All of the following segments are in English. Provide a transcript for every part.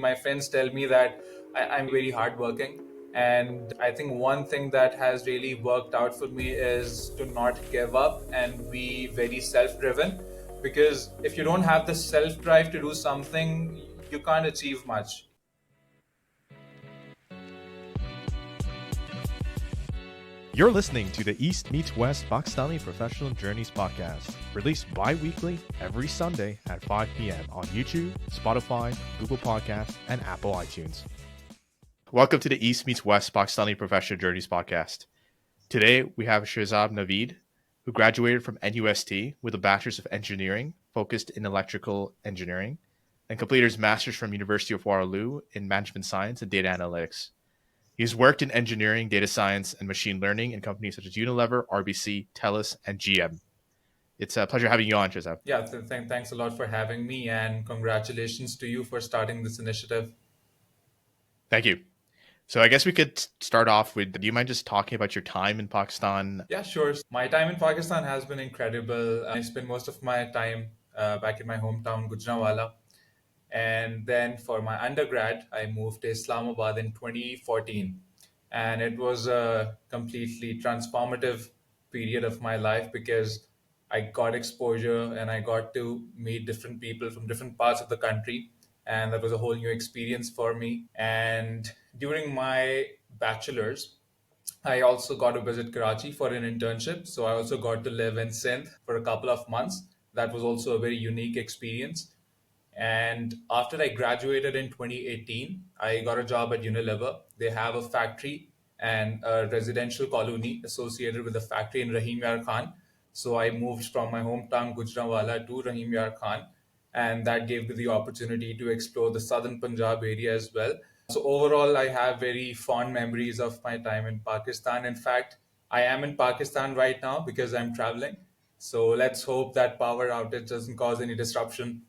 My friends tell me that I'm very hardworking. And I think one thing that has really worked out for me is to not give up and be very self driven. Because if you don't have the self drive to do something, you can't achieve much. You're listening to the East Meets West Pakistani Professional Journeys podcast, released bi-weekly every Sunday at 5 p.m. on YouTube, Spotify, Google Podcasts, and Apple iTunes. Welcome to the East Meets West Pakistani Professional Journeys podcast. Today, we have Shahzeb Naveed, who graduated from NUST with a Bachelor's of Engineering focused in electrical engineering and completed his Master's from University of Waterloo in Management Science and Data Analytics. He's worked in engineering, data science, and machine learning in companies such as Unilever, RBC, Telus, and GM. It's a pleasure having you on, Shahzeb. Yeah, thanks a lot for having me, and congratulations to you for starting this initiative. Thank you. So I guess we could start off with, do you mind just talking about your time in Pakistan? Yeah, sure. My time in Pakistan has been incredible. I spent most of my time back in my hometown, Gujranwala. And then for my undergrad, I moved to Islamabad in 2014. And it was a completely transformative period of my life because I got exposure and I got to meet different people from different parts of the country. And that was a whole new experience for me. And during my bachelor's, I also got to visit Karachi for an internship. So I also got to live in Sindh for a couple of months. That was also a very unique experience. And after I graduated in 2018, I got a job at Unilever. They have a factory and a residential colony associated with the factory in Rahim Yar Khan. So I moved from my hometown Gujranwala to Rahim Yar Khan, and that gave me the opportunity to explore the southern Punjab area as well. So overall, I have very fond memories of my time in Pakistan. In fact, I am in Pakistan right now because I'm traveling. So let's hope that power outage doesn't cause any disruption.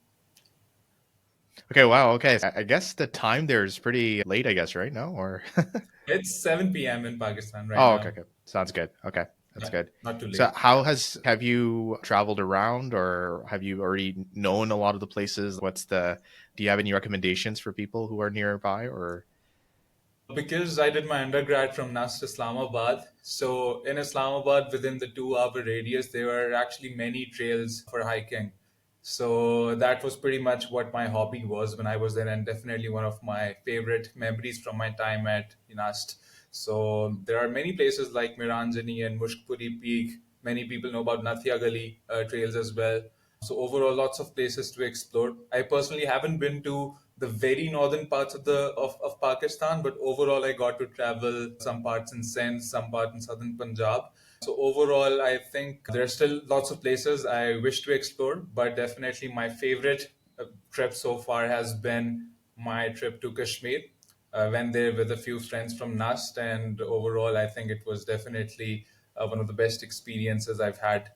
Okay, wow, okay. I guess the time there is pretty late, I guess, right? No? Or It's 7 p.m. in Pakistan right Oh, okay, now. okay. Sounds good. Okay, that's Yeah, good. not too So late. have you traveled around or have you already known a lot of the places? Do you have any recommendations for people who are nearby or? Because I did my undergrad from NUST Islamabad, so in Islamabad, within the 2 hour radius, there were actually many trails for hiking. So that was pretty much what my hobby was when I was there, and definitely one of my favorite memories from my time at NUST. So there are many places like Miranjani and Mushkpuri Peak. Many people know about Nathia Gali trails as well. So overall, lots of places to explore. I personally haven't been to the very northern parts of Pakistan, but overall, I got to travel some parts in Sindh, some part in southern Punjab. So overall, I think there are still lots of places I wish to explore, but definitely my favorite trip so far has been my trip to Kashmir. Went there with a few friends from NUST, and overall, I think it was definitely one of the best experiences I've had.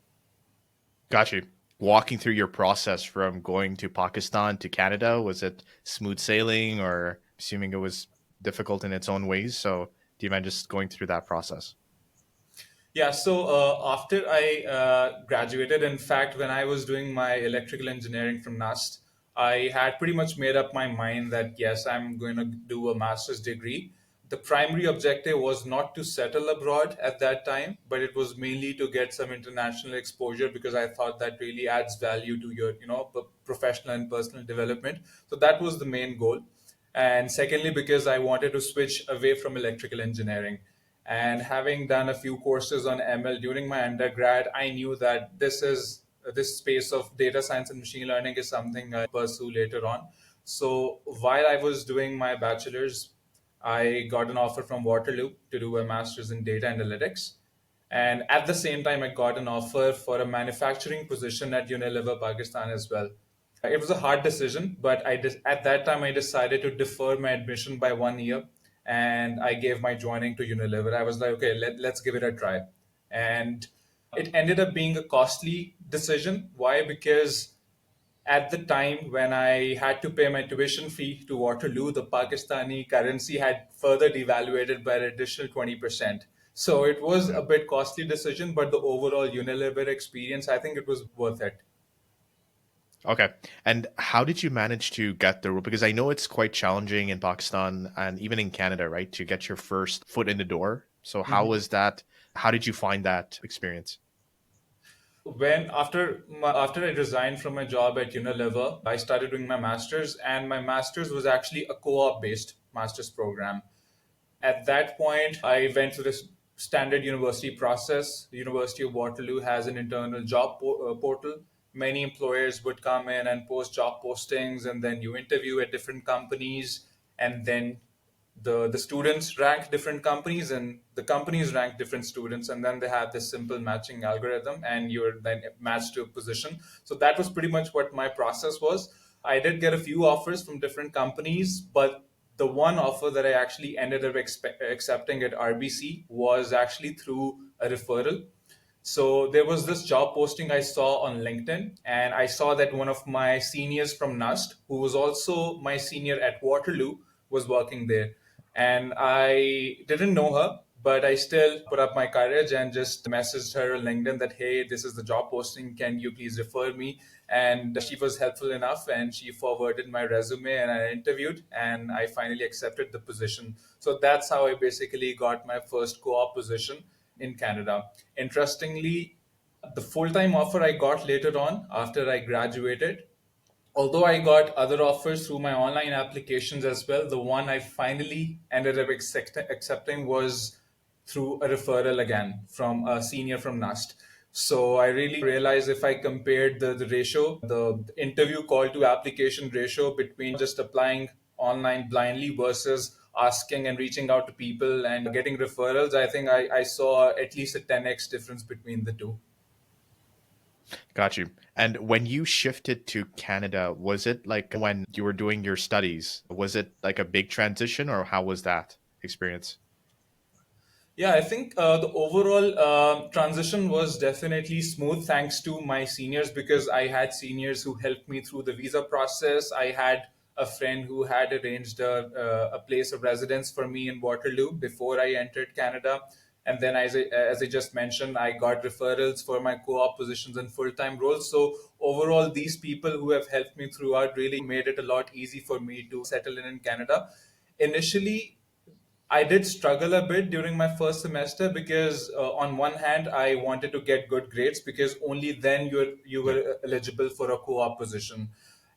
Got you. Walking through your process from going to Pakistan to Canada, was it smooth sailing or assuming it was difficult in its own ways? So do you mind just going through that process? Yeah, so after I graduated, in fact, when I was doing my electrical engineering from NUST, I had pretty much made up my mind that yes, I'm going to do a master's degree. The primary objective was not to settle abroad at that time, but it was mainly to get some international exposure because I thought that really adds value to your, professional and personal development. So that was the main goal. And secondly, because I wanted to switch away from electrical engineering. And having done a few courses on ML during my undergrad, I knew that this space of data science and machine learning is something I pursue later on. So while I was doing my bachelor's, I got an offer from Waterloo to do a master's in data analytics. And at the same time, I got an offer for a manufacturing position at Unilever Pakistan as well. It was a hard decision, but at that time I decided to defer my admission by 1 year, and I gave my joining to Unilever. I was like, okay, let's give it a try, and it ended up being a costly decision. Why? Because at the time when I had to pay my tuition fee to Waterloo, the Pakistani currency had further devaluated by an additional 20%. So it was a Mhm. bit costly decision, but the overall Unilever experience, I think it was worth it. Okay. And how did you manage to get the role? Because I know it's quite challenging in Pakistan and even in Canada, right, to get your first foot in the door. So how Mhm. was that? How did you find that experience? When after I resigned from my job at Unilever, I started doing my masters, and my masters was actually a co-op based masters program. At that point, I went through this standard university process. The University of Waterloo has an internal job portal. Many employers would come in and post job postings, and then you interview at different companies, and then the students rank different companies, and the companies rank different students, and then they have this simple matching algorithm, and you're then matched to a position. So that was pretty much what my process was. I did get a few offers from different companies, but the one offer that I actually ended up accepting at RBC was actually through a referral. So there was this job posting I saw on LinkedIn, and I saw that one of my seniors from NUST, who was also my senior at Waterloo, was working there. And I didn't know her, but I still put up my courage and just messaged her on LinkedIn that, hey, this is the job posting. Can you please refer me? And she was helpful enough, and she forwarded my resume, and I interviewed, and I finally accepted the position. So that's how I basically got my first co op position in Canada. Interestingly, the full time offer I got later on after I graduated, although I got other offers through my online applications as well, the one I finally ended up accepting was through a referral again from a senior from NUST. So I really realized if I compared the ratio, the interview call to application ratio between just applying online blindly versus asking and reaching out to people and getting referrals, I think I saw at least a 10x difference between the two. Got you. And when you shifted to Canada, was it like when you were doing your studies? Was it like a big transition, or how was that experience? Yeah, I think the overall transition was definitely smooth thanks to my seniors, because I had seniors who helped me through the visa process. I had a friend who had arranged a place of residence for me in Waterloo before I entered Canada. And then, as I just mentioned, I got referrals for my co op positions and full time roles. So, overall, these people who have helped me throughout really made it a lot easy for me to settle in Canada. Initially, I did struggle a bit during my first semester because, on one hand, I wanted to get good grades because only then you Yeah. were eligible for a co-op position,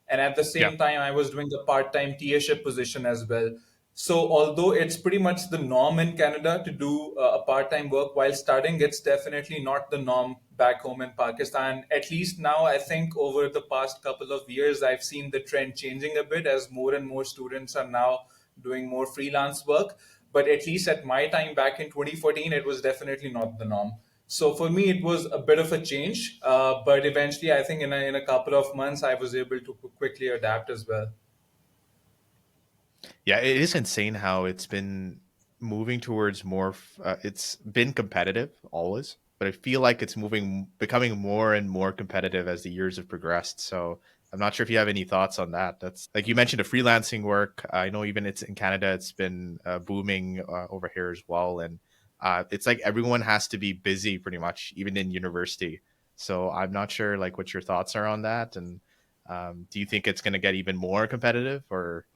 and at the Yeah. same time, I was doing the part-time TA-ship position as well. So, although it's pretty much the norm in Canada to do a part-time work while studying, it's definitely not the norm back home in Pakistan. At least now, I think over the past couple of years, I've seen the trend changing a bit as more and more students are now doing more freelance work. But at least at my time back in 2014, it was definitely not the norm. So for me, it was a bit of a change. But eventually, I think in a couple of months, I was able to quickly adapt as well. Yeah, it is insane how it's been moving towards more. It's been competitive always, but I feel like it's becoming more and more competitive as the years have progressed. So I'm not sure if you have any thoughts on that. That's like you mentioned, the freelancing work. I know even it's in Canada, it's been booming over here as well, and it's like everyone has to be busy pretty much, even in university. So I'm not sure like what your thoughts are on that, and do you think it's going to get even more competitive or?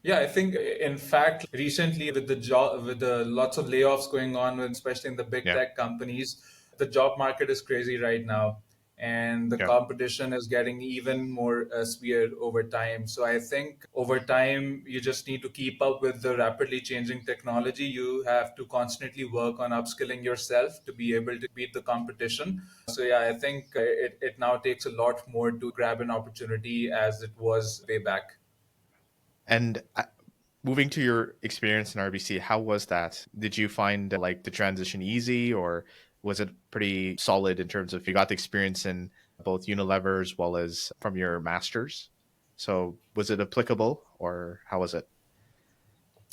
Yeah, I think in fact recently with the job with the lots of layoffs going on, especially in the big Yeah. tech companies, the job market is crazy right now, and the Yeah. competition is getting even more severe over time. So I think over time you just need to keep up with the rapidly changing technology. You have to constantly work on upskilling yourself to be able to beat the competition. So yeah, I think it now takes a lot more to grab an opportunity as it was way back. And moving to your experience in RBC, how was that? Did you find like the transition easy, or was it pretty solid in terms of you got the experience in both Unilever as well as from your masters? So was it applicable, or how was it?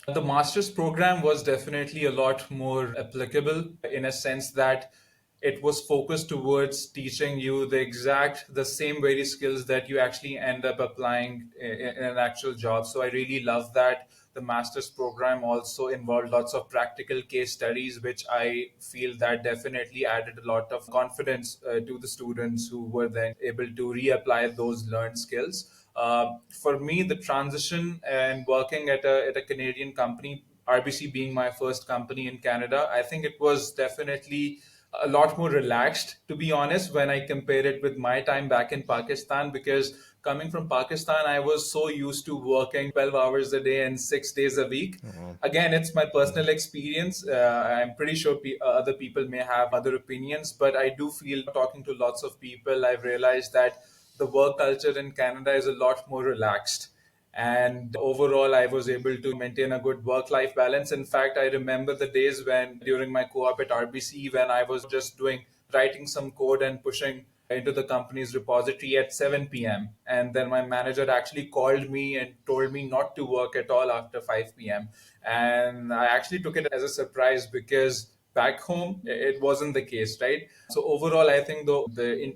The master's program was definitely a lot more applicable in a sense that it was focused towards teaching you the same very skills that you actually end up applying in an actual job. So I really love that. The master's program also involved lots of practical case studies, which I feel that definitely added a lot of confidence to the students who were then able to reapply those learned skills. For me, the transition and working at a Canadian company, RBC being my first company in Canada, I think it was definitely a lot more relaxed, to be honest, when I compare it with my time back in Pakistan. Because coming from Pakistan, I was so used to working 12 hours a day and 6 days a week. Oh, Again, it's my mhm. personal experience. I'm pretty sure other people may have other opinions, but I do feel talking to lots of people, I've realized that the work culture in Canada is a lot more relaxed. And overall, I was able to maintain a good work life balance. In fact, I remember the days when during my co op at RBC, when I was just doing writing some code and pushing into the company's repository at 7 p.m. And then my manager actually called me and told me not to work at all after 5 p.m. And I actually took it as a surprise because back home it wasn't the case, right? So overall, I think though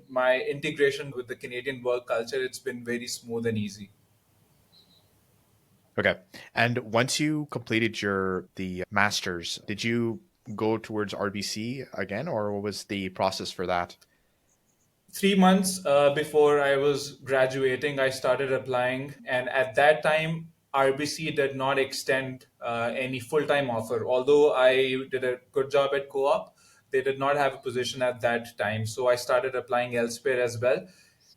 my integration with the Canadian work culture, it's been very smooth and easy. Okay. And once you completed your the masters, did you go towards RBC again, or what was the process for that? 3 months before I was graduating, I started applying. And at that time, RBC did not extend any full time offer. Although I did a good job at co op, they did not have a position at that time. So I started applying elsewhere as well.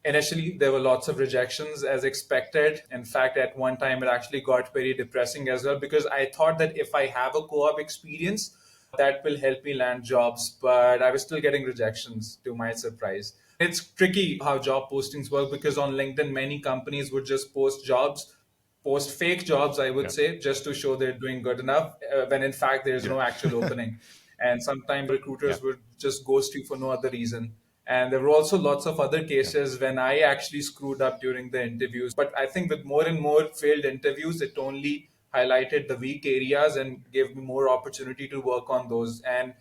Initially, there were lots of rejections as expected. In fact, at one time, it actually got very depressing as well because I thought that if I have a co op experience, that will help me land jobs. But I was still getting rejections to my surprise. It's tricky how job postings work because on LinkedIn, many companies would just post fake jobs, I would Yeah. say, just to show they're doing good enough, when in fact there's Yeah. no actual opening. And sometimes Yeah. recruiters would just ghost you for no other reason. And there were also lots of other Yeah. cases when I actually screwed up during the interviews. But I think with more and more failed interviews, it only highlighted the weak areas and gave me more opportunity to work on those. And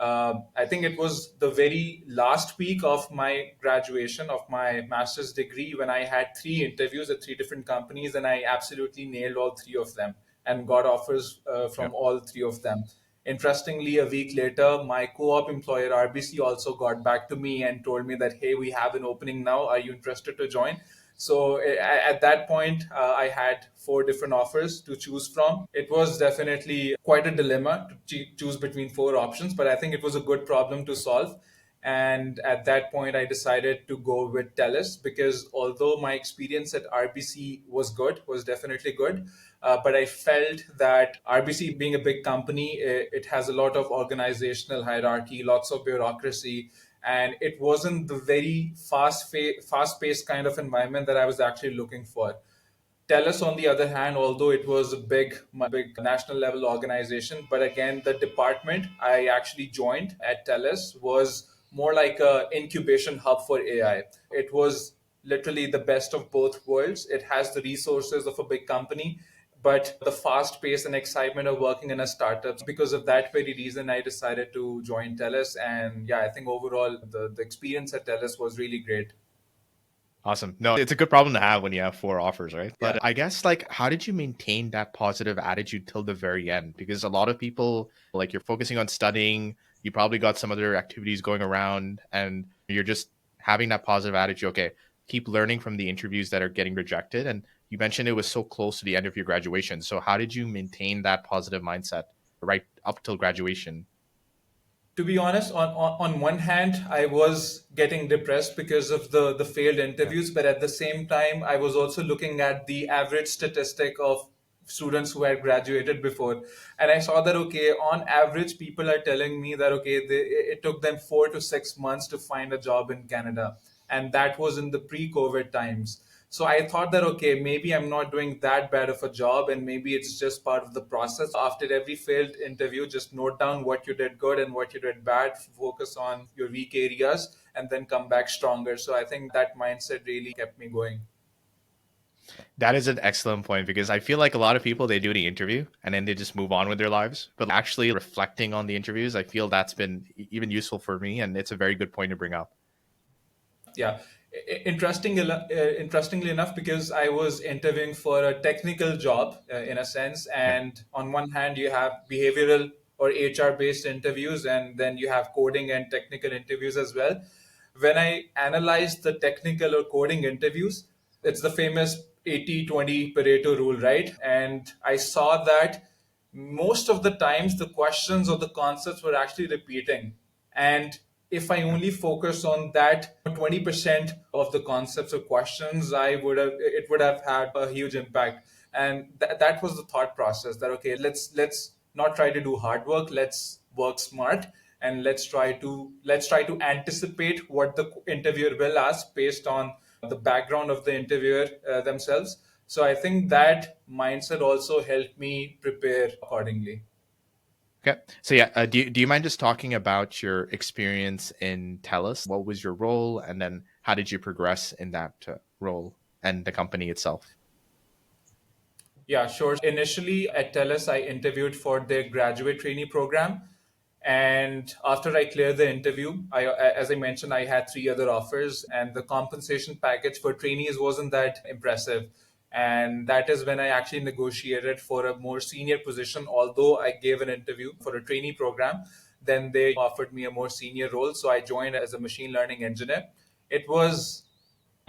I think it was the very last week of my graduation of my master's degree when I had three interviews at three different companies, and I absolutely nailed all three of them and got offers Yeah. from all three of them. Interestingly, a week later, my co op employer RBC also got back to me and told me that, hey, we have an opening now. Are you interested to join? So at that point, I had four different offers to choose from. It was definitely quite a dilemma to choose between four options, but I think it was a good problem to solve. And at that point, I decided to go with Telus because although my experience at RBC was good, was definitely good, but I felt that RBC being a big company, it has a lot of organizational hierarchy, lots of bureaucracy, and it wasn't the very fast-paced kind of environment that I was actually looking for. Telus, on the other hand, although it was a big national level organization, but again, the department I actually joined at Telus was more like a incubation hub for AI. It was literally the best of both worlds. It has the resources of a big company, but the fast pace and excitement of working in a startup. So because of that very reason, I decided to join Telus. And yeah, I think overall the experience at Telus was really great. Awesome. No, it's a good problem to have when you have four offers, right? Yeah. But I guess like how did you maintain that positive attitude till the very end? Because a lot of people like you're focusing on studying, you probably got some other activities going around and you're just having that positive attitude. Okay, keep learning from the interviews that are getting rejected. And you mentioned it was so close to the end of your graduation. So how did you maintain that positive mindset right up till graduation? To be honest, on one hand, I was getting depressed because of the failed Yeah. interviews, but at the same time, I was also looking at the average statistic of students who had graduated before. And I saw that, okay, on average, people are telling me that, okay, it took them 4 to 6 months to find a job in Canada. And that was in the pre COVID times. So I thought that, okay, maybe I'm not doing that bad of a job and maybe it's just part of the process. After every failed interview, just note down what you did good and what you did bad, focus on your weak areas, and then come back stronger. So I think that mindset really kept me going. That is an excellent point because I feel like a lot of people they do the interview and then they just move on with their lives. But actually reflecting on the interviews, I feel that's been even useful for me, and it's a very good point to bring up. Yeah. Interestingly enough, because I was interviewing for a technical job in a sense, Yeah. and on one hand you have behavioral or HR based interviews, and then you have coding and technical interviews as well. When I analyzed the technical or coding interviews, it's the famous 80-20 Pareto rule, right? And I saw that most of the times the questions or the concepts were actually repeating. And if I Yeah. only focus on that 20% of the concepts or questions, it would have had a huge impact. And that was the thought process that okay, let's not try to do hard work, let's work smart, and let's try to anticipate what the interviewer will ask based on the background of the interviewer themselves. So I think that mindset also helped me prepare accordingly. Okay. So yeah, do you mind just talking about your experience in Telus? What was your role, and then how did you progress in that role and the company itself? Yeah, sure. Initially at Telus, I interviewed for their graduate trainee program. And after I cleared the interview, as I mentioned, I had three other offers, and the compensation package for trainees wasn't that impressive. And that is when I actually negotiated for a more senior position. Although I gave an interview for a trainee program, then they offered me a more senior role. So I joined as a machine learning engineer. It was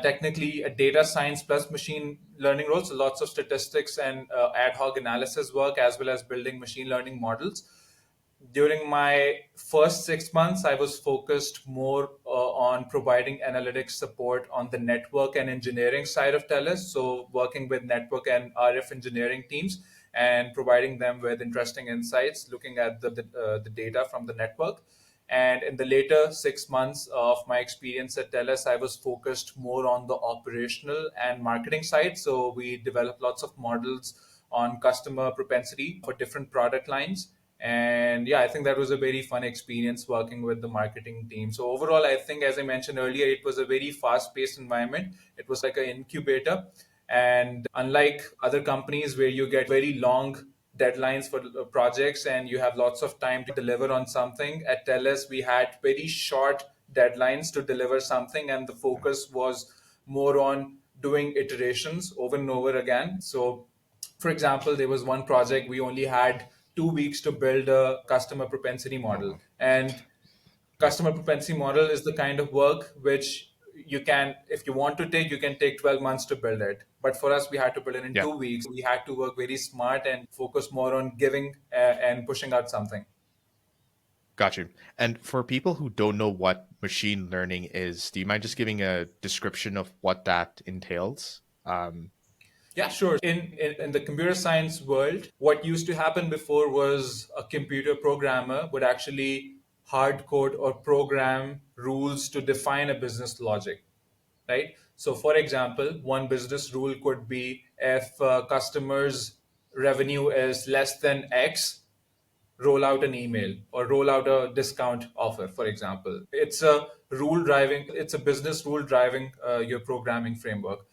technically a data science plus machine learning role. So lots of statistics and ad hoc analysis work, as well as building machine learning models. During my first 6 months, I was focused more on providing analytics support on the network and engineering side of Telus. So, working with network and RF engineering teams and providing them with interesting insights, looking at the data from the network. And in the later 6 months of my experience at Telus, I was focused more on the operational and marketing side. So, we developed lots of models on customer propensity for different product lines. And yeah, I think that was a very fun experience working with the marketing team. So overall, I think, as I mentioned earlier, it was a very fast paced environment. It was like an incubator. And unlike other companies where you get very long deadlines for projects and you have lots of time to deliver on something, at TELUS, we had very short deadlines to deliver something. And the focus was more on doing iterations over and over again. So for example, there was one project we only had 2 weeks to build a customer propensity model. And Yeah. customer propensity model is the kind of work which you can, if you want to take, you can take 12 months to build it. But for us, we had to build it in Yeah. 2 weeks. We had to work very smart and focus more on giving and pushing out something. Got you. And for people who don't know what machine learning is, do you mind just giving a description of what that entails? Yeah, sure. In the computer science world, what used to happen before was a computer programmer would actually hard code or program rules to define a business logic, right? So, for example, one business rule could be if a customer's revenue is less than X, roll out an email or roll out a discount offer, for example. It's a business rule driving your programming framework.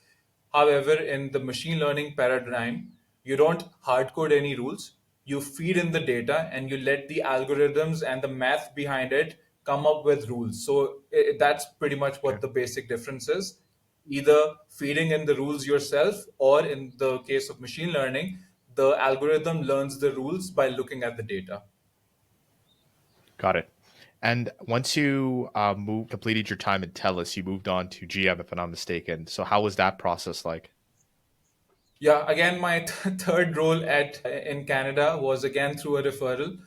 However, in the machine learning paradigm, you don't hard code any rules. You feed in the data and you let the algorithms and the math behind it come up with rules. So that's pretty much Okay. what the basic difference is. Either feeding in the rules yourself, or in the case of machine learning, the algorithm learns the rules by looking at the data. Got it. And once you completed your time at Telus, you moved on to GM, if I'm not mistaken. So how was that process like? Yeah, again, my third role at in Canada was again through a referral.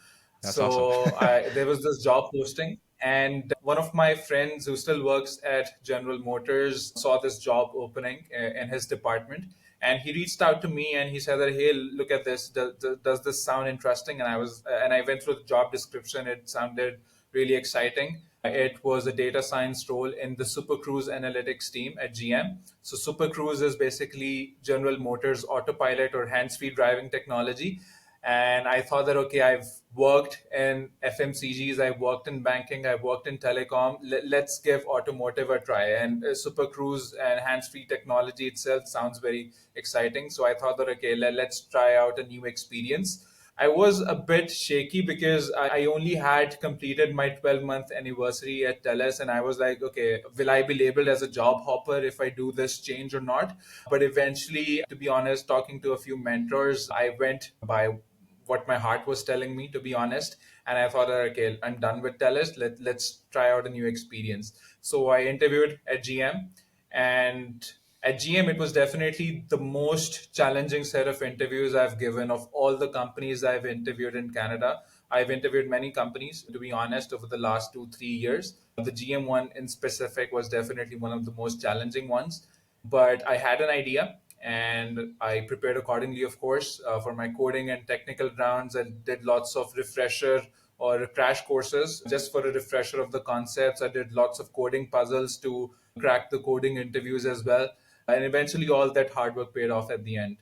That's awesome. There was this job posting, and one of my friends who still works at General Motors saw this job opening in his department, and he reached out to me and he said that, "Hey, look at this. Does this sound interesting?" And I went through the job description. It sounded really exciting. It was a data science role in the Super Cruise analytics team at GM. So Super Cruise is basically General Motors autopilot or hands-free driving technology. And I thought that, okay, I've worked in FMCGs, I've worked in banking, I've worked in telecom. Let's give automotive a try. And Super Cruise and hands-free technology itself sounds very exciting. So I thought that, okay, let's try out a new experience. I was a bit shaky because I only had completed my 12-month anniversary at Telus, and I was like, okay, will I be labeled as a job hopper if I do this change or not? But eventually, to be honest, talking to a few mentors, I went by what my heart was telling me, to be honest. And I thought, okay, I'm done with Telus. Let's try out a new experience. So I interviewed at GM, and at GM, it was definitely the most challenging set of interviews I've given of all the companies I've interviewed in Canada. I've interviewed many companies, to be honest, over the last 2, 3 years. The GM one in specific was definitely one of the most challenging ones. But I had an idea and I prepared accordingly, of course, for my coding and technical rounds. I did lots of refresher or crash courses just for a refresher of the concepts. I did lots of coding puzzles to crack the coding interviews as well. And eventually, all that hard work paid off at the end.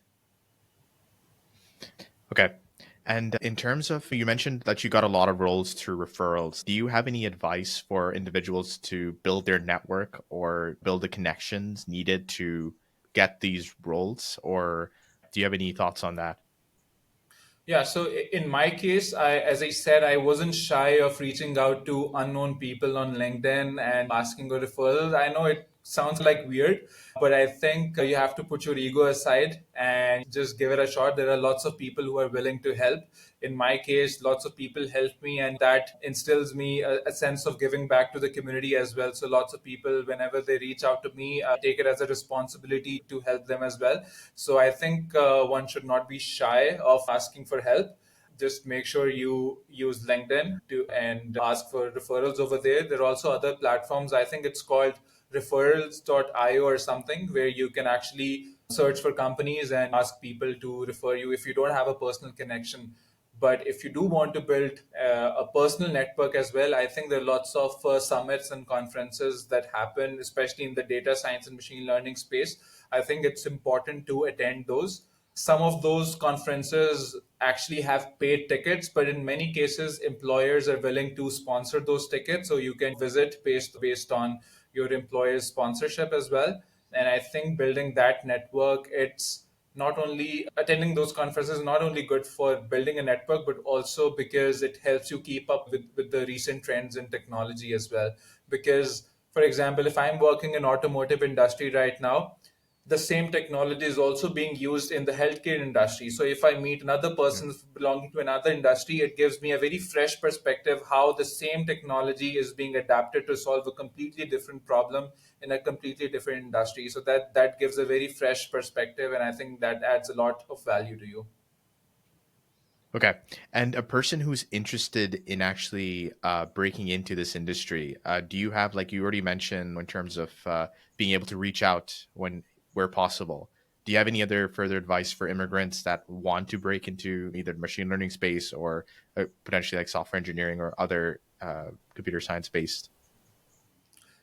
Okay. And in terms of, you mentioned that you got a lot of roles through referrals. Do you have any advice for individuals to build their network or build the connections needed to get these roles? Or do you have any thoughts on that? Yeah, so in my case, as I said, I wasn't shy of reaching out to unknown people on LinkedIn and asking for referrals. I know it sounds like weird, but I think you have to put your ego aside and just give it a shot. There are lots of people who are willing to help. In my case, lots of people helped me, and that instills me a sense of giving back to the community as well. So lots of people, whenever they reach out to me, I take it as a responsibility to help them as well. So I think one should not be shy of asking for help. Just make sure you use LinkedIn to and ask for referrals over there. There are also other platforms. I think it's called referrals.io or something, where you can actually search for companies and ask people to refer you if you don't have a personal connection. But if you do want to build a personal network as well, I think there are lots of summits and conferences that happen, especially in the data science and machine learning space. I think it's important to attend those. Some of those conferences actually have paid tickets, but in many cases, employers are willing to sponsor those tickets. So you can visit based on your employer's sponsorship as well. And I think building that network, it's not only attending those conferences, not only good for building a network, but also because it helps you keep up with the recent trends in technology as well. Because, for example, if I'm working in automotive industry right now, the same technology is also being used in the healthcare industry. So if I meet another Yeah. person belonging to another industry, it gives me a very fresh perspective how the same technology is being adapted to solve a completely different problem in a completely different industry. So that gives a very fresh perspective, and I think that adds a lot of value to you. Okay. And a person who's interested in actually breaking into this industry, do you have, like you already mentioned, in terms of being able to reach out where possible? Do you have any other further advice for immigrants that want to break into either the machine learning space or potentially like software engineering or other computer science based?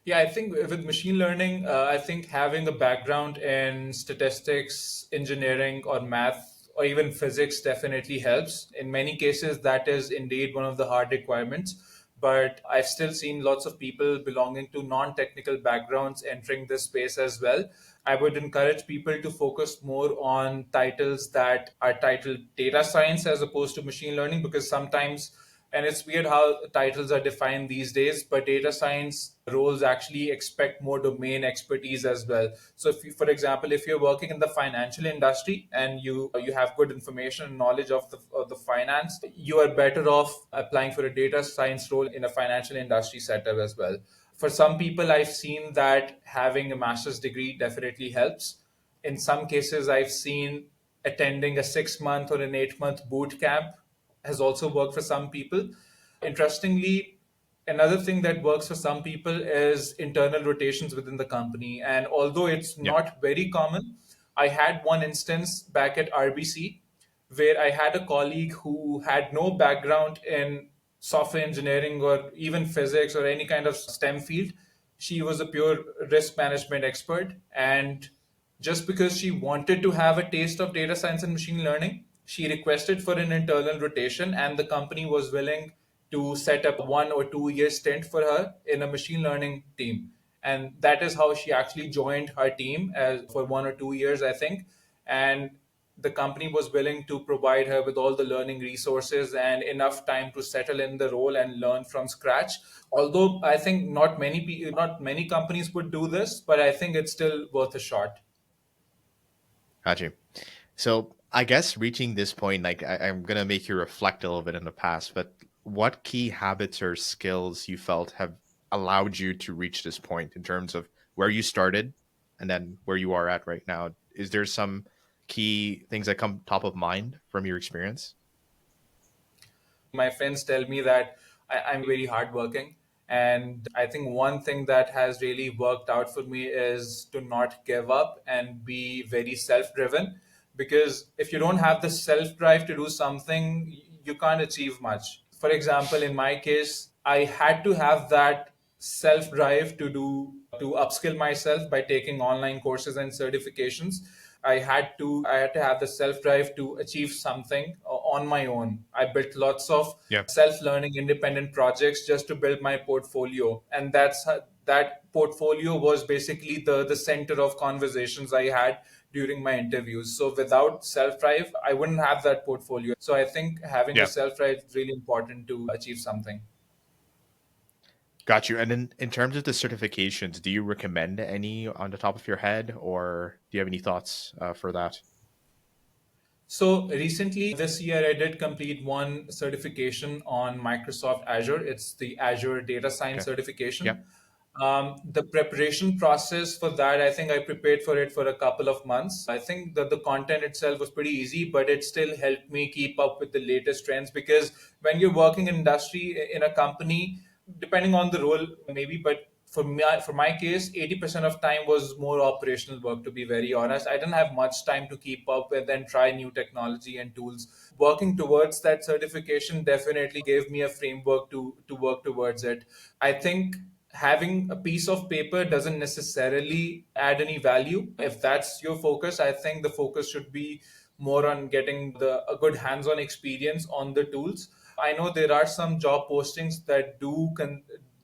Yeah, I think with machine learning, I think having a background in statistics, engineering, or math, or even physics definitely helps. In many cases, that is indeed one of the hard requirements. But I've still seen lots of people belonging to non technical backgrounds entering this space as well. I would encourage people to focus more on titles that are titled data science as opposed to machine learning, because sometimes, and it's weird how titles are defined these days, but data science roles actually expect more domain expertise as well. So if you, for example, if you're working in the financial industry and you have good information and knowledge of the finance, you are better off applying for a data science role in a financial industry setup as well. For some people, I've seen that having a master's degree definitely helps. In some cases, I've seen attending a 6 month or an 8 month boot camp has also worked for some people. Interestingly, another thing that works for some people is internal rotations within the company. And although it's Yeah. not very common, I had one instance back at RBC where I had a colleague who had no background in software engineering or even physics or any kind of STEM field. She was a pure risk management expert. And just because she wanted to have a taste of data science and machine learning, She requested for an internal rotation, and the company was willing to set up 1 or 2 year stint for her in a machine learning team. And that is how she actually joined her team as for 1 or 2 years, I think. And the company was willing to provide her with all the learning resources and enough time to settle in the role and learn from scratch. Although I think not many companies would do this, but I think it's still worth a shot. Got you. So I guess reaching this point, like I'm gonna make you reflect a little bit in the past, but what key habits or skills you felt have allowed you to reach this point in terms of where you started and then where you are at right now? Is there some key things that come top of mind from your experience? My friends tell me that I'm very hardworking. And I think one thing that has really worked out for me is to not give up and be very self driven. Because if you don't have the self drive to do something, you can't achieve much. For example, in my case, I had to have that self drive to upskill myself by taking online courses and certifications. I had to have the self drive to achieve something on my own. I built lots of Yeah. self learning independent projects just to build my portfolio, and that portfolio was basically the center of conversations I had during my interviews. So without self drive, I wouldn't have that portfolio. So I think having the Yeah. self drive is really important to achieve something. Got you. And then in terms of the certifications, do you recommend any on the top of your head, or do you have any thoughts for that? So recently, this year, I did complete one certification on Microsoft Azure. It's the Azure Data Science Okay. Yeah. certification. The preparation process for that, I think I prepared for it for a couple of months. I think that the content itself was pretty easy, but it still helped me keep up with the latest trends because when you're working in industry in a company, depending on the role, maybe, but for my case, 80% of time was more operational work, to be very honest. I didn't have much time to keep up with and try new technology and tools. Working towards that certification definitely gave me a framework to work towards it. I think having a piece of paper doesn't necessarily add any value. If that's your focus, I think the focus should be more on getting a good hands-on experience on the tools. I know there are some job postings that do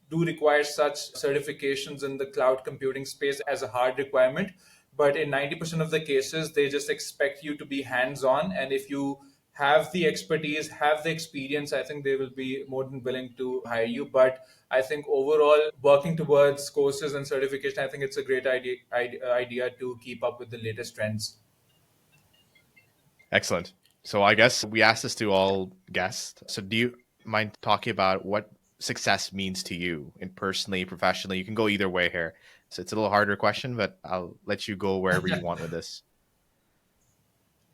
require such certifications in the cloud computing space as a hard requirement, but in 90% of the cases they just expect you to be hands-on, and if you have the expertise, have the experience, I think they will be more than willing to hire you. But I think overall, working towards courses and certification, I think it's a great idea to keep up with the latest trends. Excellent. So I guess we asked this to all guests. So do you mind talking about what success means to you in personally, professionally? You can go either way here. So it's a little harder question, but I'll let you go wherever you want with this.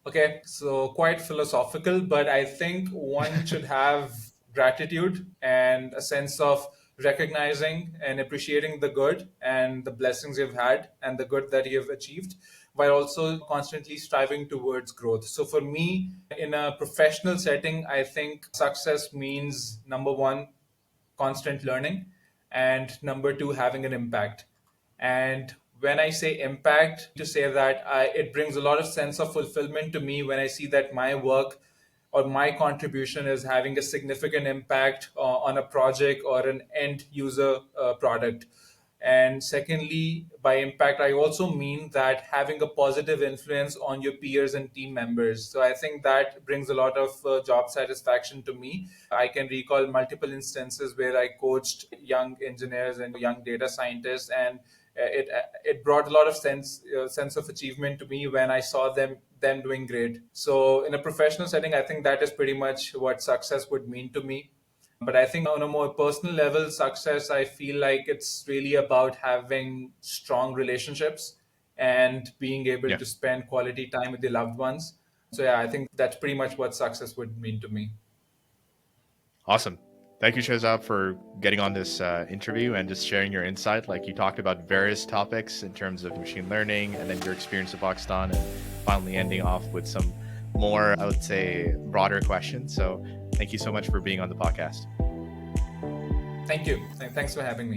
Okay, so quite philosophical, but I think one should have gratitude and a sense of recognizing and appreciating the good and the blessings you've had and the good that you've achieved, while also constantly striving towards growth. So for me, in a professional setting, I think success means number one, constant learning, and number two, having an impact. And when I say impact, to say that it brings a lot of sense of fulfillment to me when I see that my work or my contribution is having a significant impact on a project or an end user product. And secondly, by impact, I also mean that having a positive influence on your peers and team members. So I think that brings a lot of job satisfaction to me. I can recall multiple instances where I coached young engineers and young data scientists, and it brought a lot of sense of achievement to me when I saw them doing great. So in a professional setting, I think that is pretty much what success would mean to me. But I think on a more personal level, success, I feel like it's really about having strong relationships and being able Yeah. to spend quality time with your loved ones. So, yeah, I think that's pretty much what success would mean to me. Awesome. Thank you, Shahzab, for getting on this interview and just sharing your insight. Like you talked about various topics in terms of machine learning and then your experience in Pakistan and finally ending off with some more, I would say, broader questions. So thank you so much for being on the podcast. Thank you. Thanks for having me.